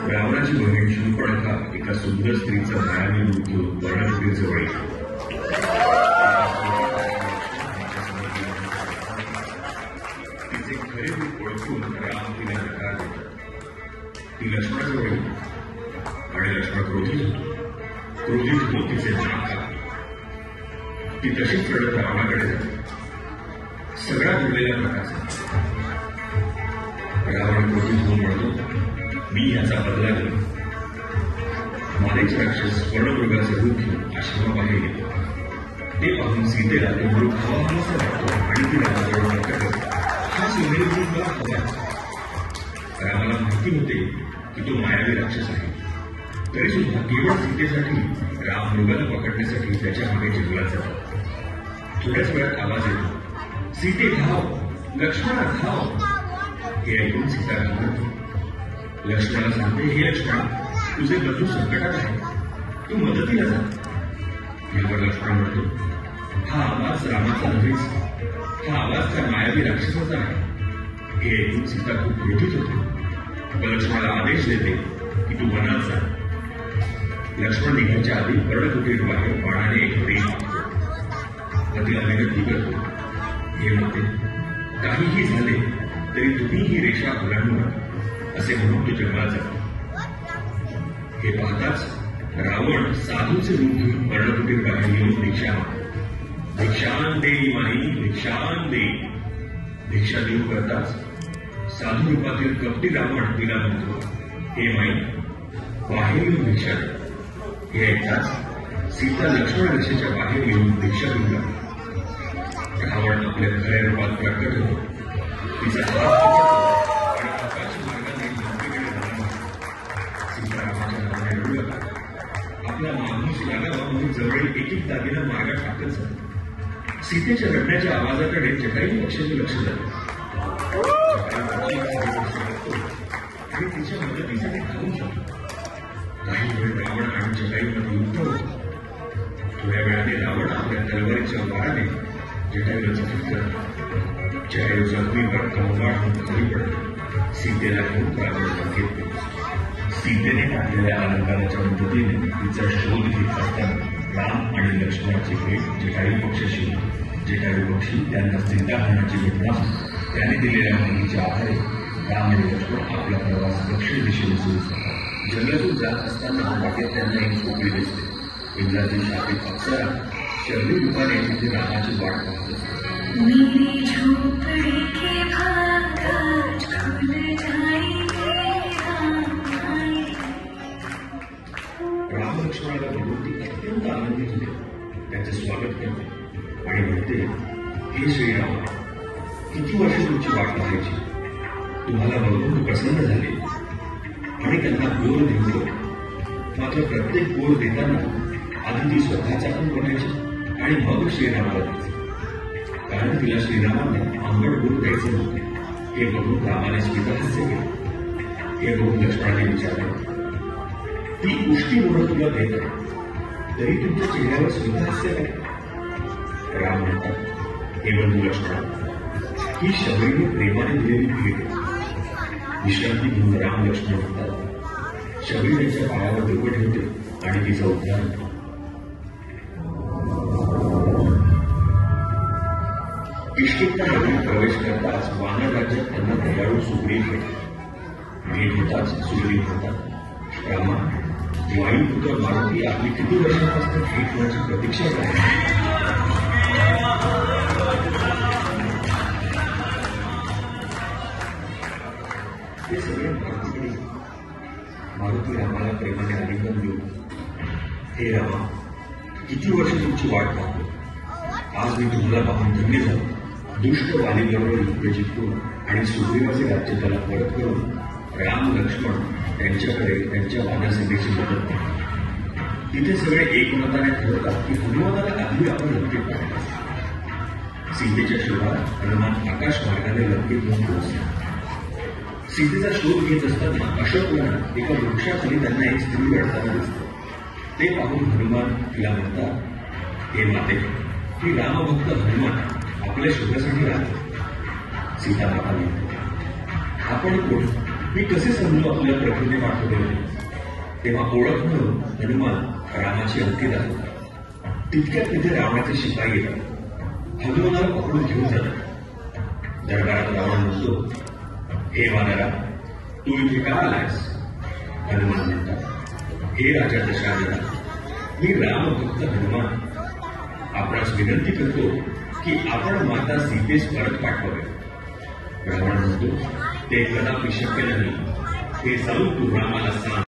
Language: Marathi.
रावणाची बहीण शूर्पणखा एका सुंदर स्त्रीचा मायावी रूप घेऊन वर्णकुटीरजवळ येते. तिचे खरे रूप ओळखून राम तिला नकार देतात. ती लक्ष्मणाजवळ येते आणि लक्ष्मण क्रोधित होत तिचे नाक कापते. ती तशीच रडत रावणाकडे जाते. सगळा घडलेला प्रकार रावण क्रोधित होऊन म्हणतो, मी याचा बदला घेतो. मारेच राक्षस वर्णमृगाचे रूप घेऊन आश्रमाबाहेर येतो. ते पाहून सीतेला तो मृग हवाहवासा वाटतो आणि ती रामाजवळ म्हणते, हा सोनेरी मृग मला हवा. रामाला माहिती होते की तो मायावी राक्षस आहे. तरी सुद्धा केवळ सीतेसाठी राम मृगाला पकडण्यासाठी त्याच्या मागे जंगलात जातो. थोड्याच वेळात आवाज येतो, सीते धाव, लक्ष्मणा धाव. हे ऐकून सीता घाबरते. लक्ष्मणाला सांगते, हे लक्ष्मणा, तुझे बंधू संकटात आहे, तू मदतीला जा. यावर लक्ष्मण म्हणतो, हा आवाज रामाचा नव्हेच, हा आवाज त्या मायावी राक्षसाचा आहे. हे ऐकून सीता खूप क्रोधित होते. लक्ष्मणाला आदेश देते की तू वनात जा. लक्ष्मण निघायच्या आधी पर्णकुटीर बाहेर बाणाने एक हरिण मागतो. तिला विनंती करतो. हे म्हणते, काहीही झाले तरी तुम्ही ही रेषा ओलांडू असे म्हणून तो जंगलात जातो. हे पाहताच रावण साधूचे रूप घेऊन पर्णकुटीर बाहेर येऊन भिक्षा मागतो. भिक्षान दे माई, भिक्षान दे. भिक्षा देऊ करताच साधू रूपातील कपटी रावण तिला म्हणतो, हे माई, बाहेर येऊन भिक्षा दे. हे ऐकताच सीता लक्ष्मण रेषेच्या बाहेर येऊन भिक्षा देऊ लागली. रावण आपल्या खऱ्या रूपात प्रकट होतो. तिचा हात पकडतो आणि आकाश मार्गाने लंकेकडे जाणार. सीता रामाच्या नावाने रडू लागली. आपला माणूस लागावा म्हणून जवळ एक एक दागिना मार्गात टाकत जातो. सीतेच्या रडण्याच्या आवाजाकडे जटायू पक्षाचे लक्ष जाते. आणि तिच्या मदतीसाठी धावून जातो. काही वेळ रावण आणि जटायूमध्ये युद्ध होतो. थोड्या वेळाने रावण आपल्या तलवारीच्या वाराने जटायूला चकित करतो. जटायू जखमीवर कंगाळ होऊन खाली पडतो. सीतेला घेऊन रावण लंकेत पोहोचतो. सीतेने टाकलेल्या अलंकाराच्या मदतीने तिचा शोध घेत असताना राम आणि लक्ष्मणाची भेट जटायू पक्षाशी होती. जटायू पक्षी त्यांना चिंता करण्याची घटना त्याने दिलेल्या माहितीच्या आधारे राम आणि लक्ष्मण आपला प्रवास दक्षिण दिशेने सुरू करतात. जंगलातून जात असताना वाटेत त्यांना एक झोपडी दिसते. इंद्राची शापित अप्सरा शहरी रूपाने तिथे रामाची वाट पाहत असते. राम लक्ष्मणाला बघून ती अत्यंत आनंदित होते. त्याचे स्वागत करते आणि म्हणते, हे श्रीराम, किती वर्ष तुमची वाट पाहायची. तुम्हाला बघून प्रसन्न झाले आणि त्यांना गोर देऊ. मात्र प्रत्येक गोर देताना आधी ती स्वतःचा पण बघायची आणि मग श्रीरामाला द्यायचे. कारण तिला श्रीरामांना आंबट गोर द्यायचे नव्हते. हे बघून रामाने स्मितहास्य केले. हे बघून लक्ष्मणाने विचारले, ती उष्टी गोड तुला देत आहे तरी तुमच्या चेहऱ्यावर स्मितहास्य काय. राम म्हणतात, हे बंधू लक्ष्मणा, ही शबरीने प्रेमाने दिलेली भेट. विश्रांती घेऊन राम लक्ष्मण म्हणतात, शबरी त्यांच्या पायावर डोकं ठेवते आणि तिचा उद्धार होतो. किष्किंधा नगरीत प्रवेश करताच वानर राज्यात त्यांना दयाळू सुग्रीव भेट होताच सुग्रीव म्हणतात, रामा, वायुपुत्र मारुती आपली किती वर्षांपासून भेट होण्याची प्रतीक्षा करते. ते सगळे मारुतीकडे. मारुती रामाला प्रेमाने आलिंगन देऊ, हे रामा, किती वर्ष तुमची वाट पाहतो. आज मी तुम्हाला पाहून धन्य झालो. दुष्ट वालीबरोबर युद्ध जिंकून आणि सुग्रीवाचे राज्य त्याला परत करून राम लक्ष्मण त्यांच्याकडे त्यांच्या वानरसेनेची मदत केली. तिथे सगळे एकमताने ठरवतात की हनुमानाला आधी आपण लंकेत टाकायचे. सीतेच्या शोधात हनुमान आकाश मार्गाने लंकेत घेऊन पोहोचले. सीतेचा शोध घेत असताना अशोकवनात एका वृक्षाखाली त्यांना एक स्त्री रडताना दिसते. ते पाहून हनुमान तिला म्हणतात, हे माते, की रामभक्त हनुमान आपल्या शोधासाठी राहतो. सीता माता म्हणते, आपण कोण, मी कसे समजू आपल्या प्रकृती पाठवले तेव्हा ओळख म्हणून हनुमान रामाची अंकित आहे. तितक्यात तिथे रावणाचे शिपाई येतात. हनुमानाला पकडून घेऊन जातात. दरबारात रावण म्हणतो, हे वानरा, तू इथे का आलायस? हनुमान म्हणतात, हे राजा दशरथ, मी रामभक्त हनुमान आपणास विनंती करतो की आपण माता सीतेस परत पाठवावे. रावण म्हणतो, ते कदापि शक्य नाही. हे जाऊन तू रामाला सांग.